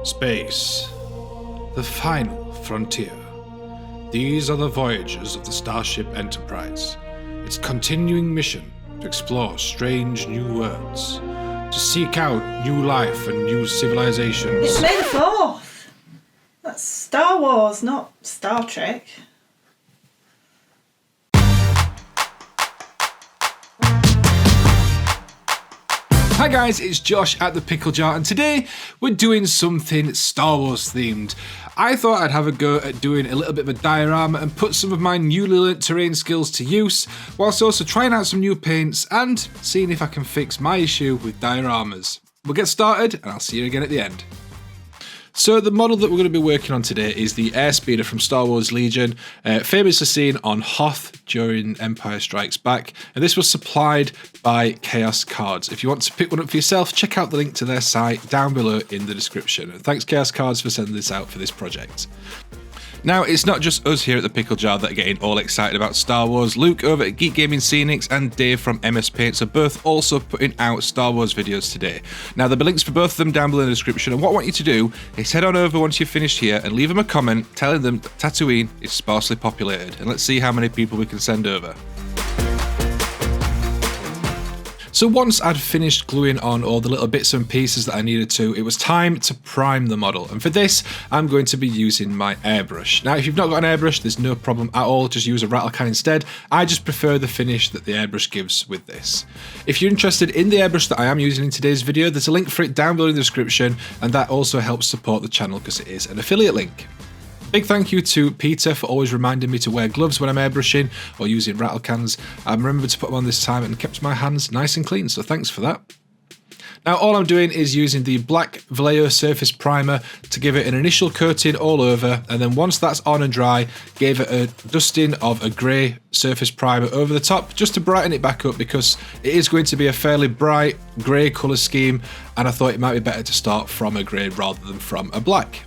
Space. The final frontier. These are the voyages of the Starship Enterprise. Its continuing mission to explore strange new worlds, to seek out new life and new civilizations. It's May the 4th. That's Star Wars, not Star Trek. Hi guys, it's Josh at the Pickle Jar, and today we're doing something Star Wars themed. I thought I'd have a go at doing a little bit of a diorama and put some of my newly learnt terrain skills to use, whilst also trying out some new paints and seeing if I can fix my issue with dioramas. We'll get started and I'll see you again at the end. So the model that we're going to be working on today is the Airspeeder from Star Wars Legion, famously seen on Hoth during Empire Strikes Back, and this was supplied by Chaos Cards. If you want to pick one up for yourself, check out the link to their site down below in the description. And thanks Chaos Cards for sending this out for this project. Now, it's not just us here at the Pickle Jar that are getting all excited about Star Wars. Luke over at Geek Gaming Scenics and Dave from MS Paints are both also putting out Star Wars videos today. Now, there'll be links for both of them down below in the description, and what I want you to do is head on over once you've finished here and leave them a comment telling them that Tatooine is sparsely populated, and let's see how many people we can send over. So once I'd finished gluing on all the little bits and pieces that I needed to, it was time to prime the model. And for this, I'm going to be using my airbrush. Now, if you've not got an airbrush, there's no problem at all. Just use a rattle can instead. I just prefer the finish that the airbrush gives with this. If you're interested in the airbrush that I am using in today's video, there's a link for it down below in the description, and that also helps support the channel because it is an affiliate link. Big thank you to Peter for always reminding me to wear gloves when I'm airbrushing or using rattle cans. I remembered to put them on this time and kept my hands nice and clean, so thanks for that. Now all I'm doing is using the black Vallejo surface primer to give it an initial coating all over, and then once that's on and dry, gave it a dusting of a grey surface primer over the top just to brighten it back up, because it is going to be a fairly bright grey colour scheme, and I thought it might be better to start from a grey rather than from a black.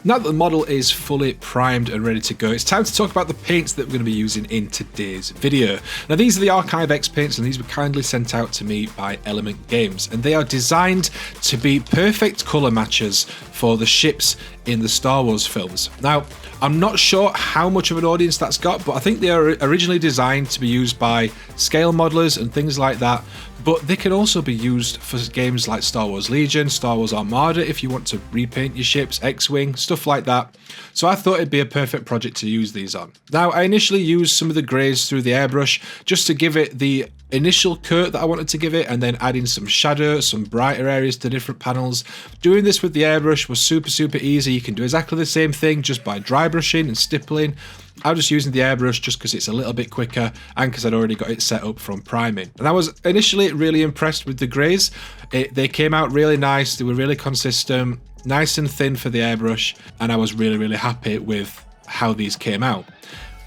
Now that the model is fully primed and ready to go, it's time to talk about the paints that we're going to be using in today's video. Now these are the Archive X paints, and these were kindly sent out to me by Element Games, and they are designed to be perfect colour matches for the ships in the Star Wars films. Now, I'm not sure how much of an audience that's got, but I think they are originally designed to be used by scale modelers and things like that, but they can also be used for games like Star Wars Legion, Star Wars Armada if you want to repaint your ships, X-Wing, stuff like that. So I thought it'd be a perfect project to use these on. Now, I initially used some of the greys through the airbrush just to give it the initial coat that I wanted to give it, and then adding some shadow, some brighter areas to different panels. Doing this with the airbrush was super easy. You can do exactly the same thing just by dry brushing and stippling. I was just using the airbrush just because it's a little bit quicker and because I'd already got it set up from priming. And I was initially really impressed with the greys. They came out really nice, they were really consistent, nice and thin for the airbrush, and I was really happy with how these came out.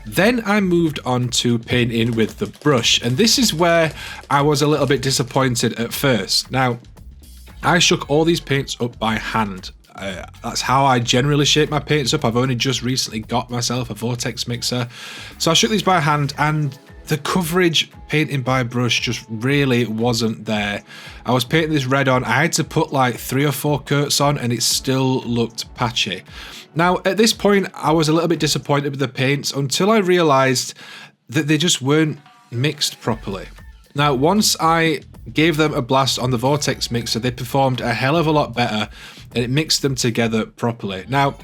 Then I moved on to painting with the brush, and this is where I was a little bit disappointed at first. Now, I shook all these paints up by hand. That's how I generally shape my paints up. I've only just recently got myself a vortex mixer. So I shook these by hand, and the coverage painting by brush just really wasn't there. I was painting this red on. I had to put like 3 or 4 coats on, and it still looked patchy. Now, at this point, I was a little bit disappointed with the paints until I realised that they just weren't mixed properly. Now, once I gave them a blast on the vortex mixer, they performed a hell of a lot better, and it mixed them together properly. Now,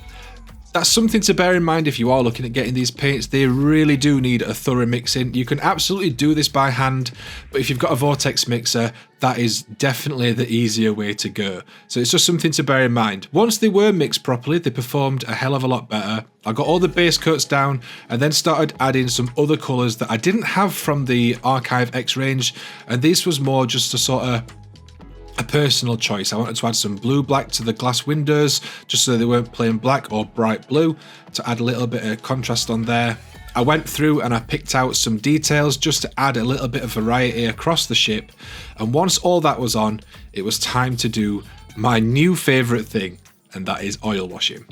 that's something to bear in mind if you are looking at getting these paints. They really do need a thorough mixing. You can absolutely do this by hand, but if you've got a vortex mixer, that is definitely the easier way to go. So it's just something to bear in mind. Once they were mixed properly, they performed a hell of a lot better. I got all the base coats down and then started adding some other colours that I didn't have from the Archive X range, and this was more just a sort of a personal choice. I wanted to add some blue black to the glass windows just so they weren't plain black or bright blue, to add a little bit of contrast on there. I went through and I picked out some details just to add a little bit of variety across the ship, and once all that was on, it was time to do my new favourite thing, and that is oil washing.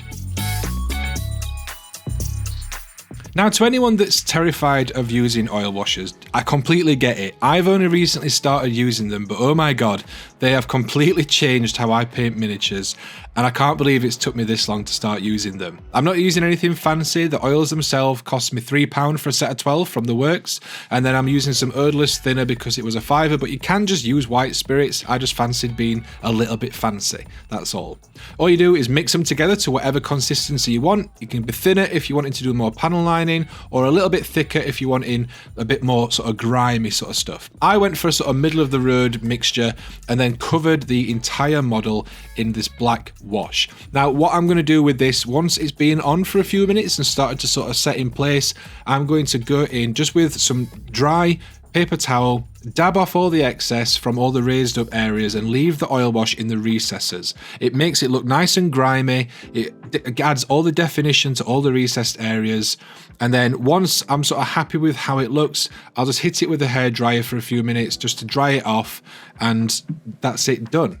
Now, to anyone that's terrified of using oil washers, I completely get it. I've only recently started using them, but oh my god, they have completely changed how I paint miniatures, and I can't believe it's took me this long to start using them. I'm not using anything fancy. The oils themselves cost me £3 for a set of 12 from the works, and then I'm using some odorless thinner because it was a fiver, but you can just use white spirits. I just fancied being a little bit fancy, that's all. All you do is mix them together to whatever consistency you want. You can be thinner if you wanted to do more panel lining, or a little bit thicker if you want in a bit more sort of grimy sort of stuff. I went for a sort of middle of the road mixture and then covered the entire model in this black wash. Now what I'm going to do with this, once it's been on for a few minutes and started to sort of set in place, I'm going to go in just with some dry paper towel, dab off all the excess from all the raised up areas and leave the oil wash in the recesses. It makes it look nice and grimy, it adds all the definition to all the recessed areas, and then once I'm sort of happy with how it looks, I'll just hit it with a hairdryer for a few minutes just to dry it off, and that's it, done.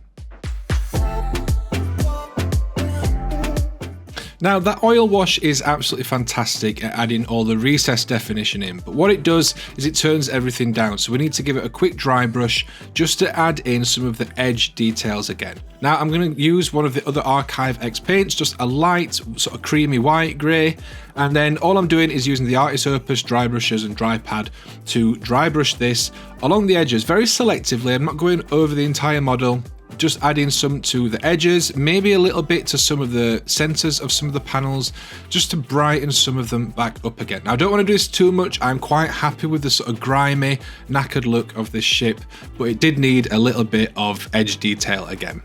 Now that oil wash is absolutely fantastic at adding all the recessed definition in, but what it does is it turns everything down, so we need to give it a quick dry brush just to add in some of the edge details again. Now I'm going to use one of the other Archive X paints, just a light sort of creamy white grey, and then all I'm doing is using the Artist Opus dry brushes and dry pad to dry brush this along the edges very selectively. I'm not going over the entire model, just adding some to the edges, maybe a little bit to some of the centers of some of the panels, just to brighten some of them back up again. Now I don't want to do this too much. I'm quite happy with the sort of grimy, knackered look of this ship, but it did need a little bit of edge detail again.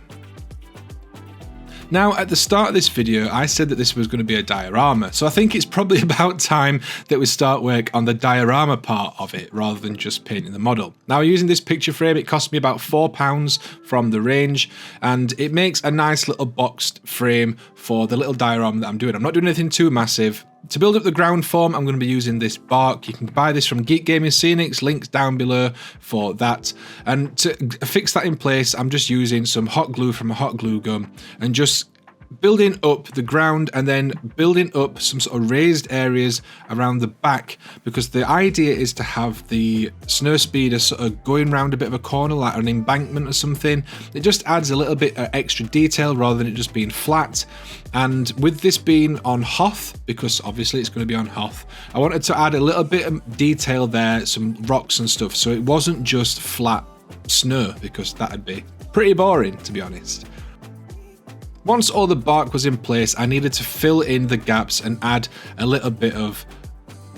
Now, at the start of this video, I said that this was going to be a diorama, so I think it's probably about time that we start work on the diorama part of it, rather than just painting the model. Now, using this picture frame, it cost me about £4 from the range, and it makes a nice little boxed frame for the little diorama that I'm doing. I'm not doing anything too massive. To build up the ground form, I'm going to be using this bark. You can buy this from Geek Gaming Scenics, links down below for that. And to fix that in place, I'm just using some hot glue from a hot glue gun and just building up the ground and then building up some sort of raised areas around the back, because the idea is to have the snow speeder sort of going around a bit of a corner like an embankment or something. It just adds a little bit of extra detail rather than it just being flat. And with this being on Hoth, because obviously it's going to be on Hoth, I wanted to add a little bit of detail there, some rocks and stuff, so it wasn't just flat snow, because that'd be pretty boring, to be honest. Once all the bark was in place, I needed to fill in the gaps and add a little bit of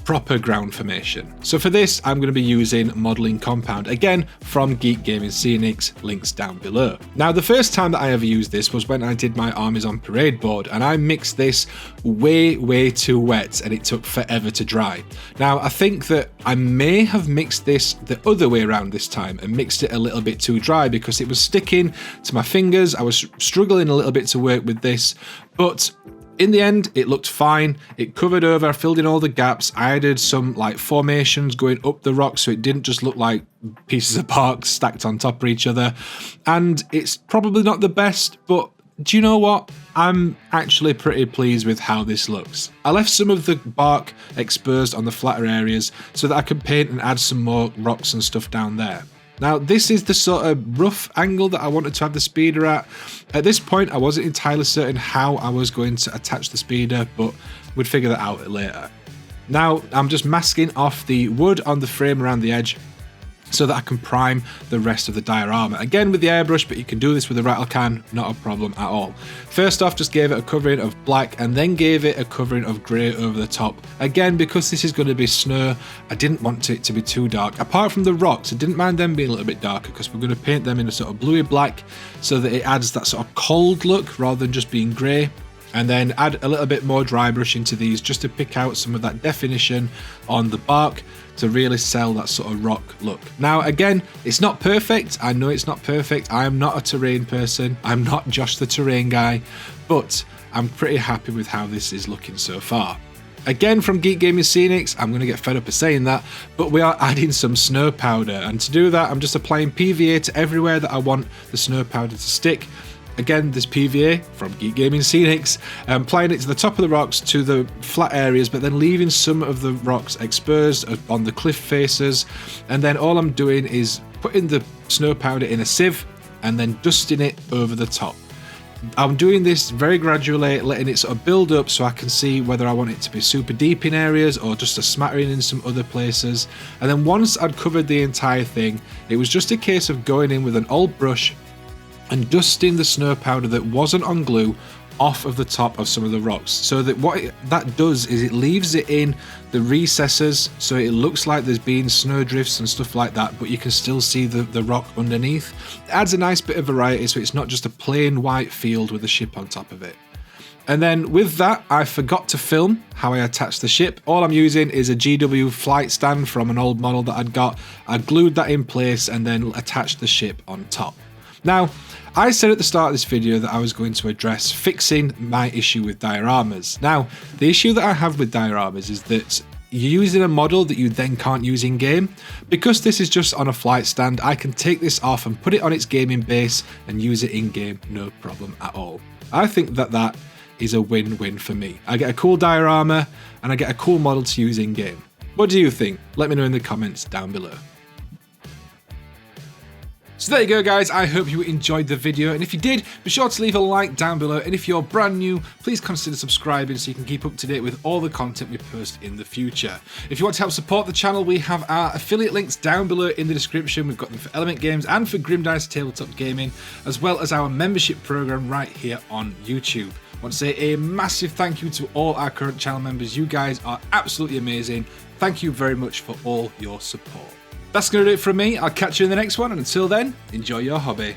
proper ground formation. So for this, I'm going to be using Modeling Compound, again from Geek Gaming Scenics, links down below. Now, the first time that I ever used this was when I did my Armies on Parade board, and I mixed this way too wet, and it took forever to dry. Now, I think that I may have mixed this the other way around this time and mixed it a little bit too dry, because it was sticking to my fingers. I was struggling a little bit to work with this, but in the end, it looked fine. It covered over, I filled in all the gaps. I added some like formations going up the rock, so it didn't just look like pieces of bark stacked on top of each other. And it's probably not the best, but do you know what? I'm actually pretty pleased with how this looks. I left some of the bark exposed on the flatter areas so that I could paint and add some more rocks and stuff down there. Now, this is the sort of rough angle that I wanted to have the speeder at. At this point, I wasn't entirely certain how I was going to attach the speeder, but we'd figure that out later. Now, I'm just masking off the wood on the frame around the edge so that I can prime the rest of the diorama. Again with the airbrush, but you can do this with a rattle can, not a problem at all. First off, just gave it a covering of black and then gave it a covering of grey over the top. Again, because this is going to be snow, I didn't want it to be too dark. Apart from the rocks, I didn't mind them being a little bit darker because we're going to paint them in a sort of bluey black so that it adds that sort of cold look rather than just being grey. And then add a little bit more dry brush into these just to pick out some of that definition on the bark to really sell that sort of rock look. Now, again, it's not perfect. I know it's not perfect. I am not a terrain person. I'm not Josh the terrain guy, but I'm pretty happy with how this is looking so far. Again, from Geek Gaming Scenics, I'm going to get fed up of saying that, but we are adding some snow powder. And to do that, I'm just applying PVA to everywhere that I want the snow powder to stick. again, this PVA from Geek Gaming Scenics, applying it to the top of the rocks to the flat areas, but then leaving some of the rocks exposed on the cliff faces. And then all I'm doing is putting the snow powder in a sieve and then dusting it over the top. I'm doing this very gradually, letting it sort of build up so I can see whether I want it to be super deep in areas or just a smattering in some other places. And then once I'd covered the entire thing, it was just a case of going in with an old brush and dusting the snow powder that wasn't on glue off of the top of some of the rocks, so that that does is it leaves it in the recesses, so it looks like there's been snow drifts and stuff like that, but you can still see the rock underneath. It adds a nice bit of variety, so it's not just a plain white field with a ship on top of it. And then with that, I forgot to film how I attached the ship. All I'm using is a GW flight stand from an old model that I'd got. I glued that in place and then attached the ship on top. Now, I said at the start of this video that I was going to address fixing my issue with dioramas. Now, the issue that I have with dioramas is that you're using a model that you then can't use in game. Because this is just on a flight stand, I can take this off and put it on its gaming base and use it in game, no problem at all. I think that is a win-win for me. I get a cool diorama and I get a cool model to use in game. What do you think? Let me know in the comments down below. So there you go, guys. I hope you enjoyed the video, and if you did, be sure to leave a like down below, and if you're brand new, please consider subscribing so you can keep up to date with all the content we post in the future. If you want to help support the channel, we have our affiliate links down below in the description. We've got them for Element Games and for Grim Dice Tabletop Gaming, as well as our membership program right here on YouTube. I want to say a massive thank you to all our current channel members. You guys are absolutely amazing. Thank you very much for all your support. That's going to do it from me. I'll catch you in the next one, and until then, enjoy your hobby.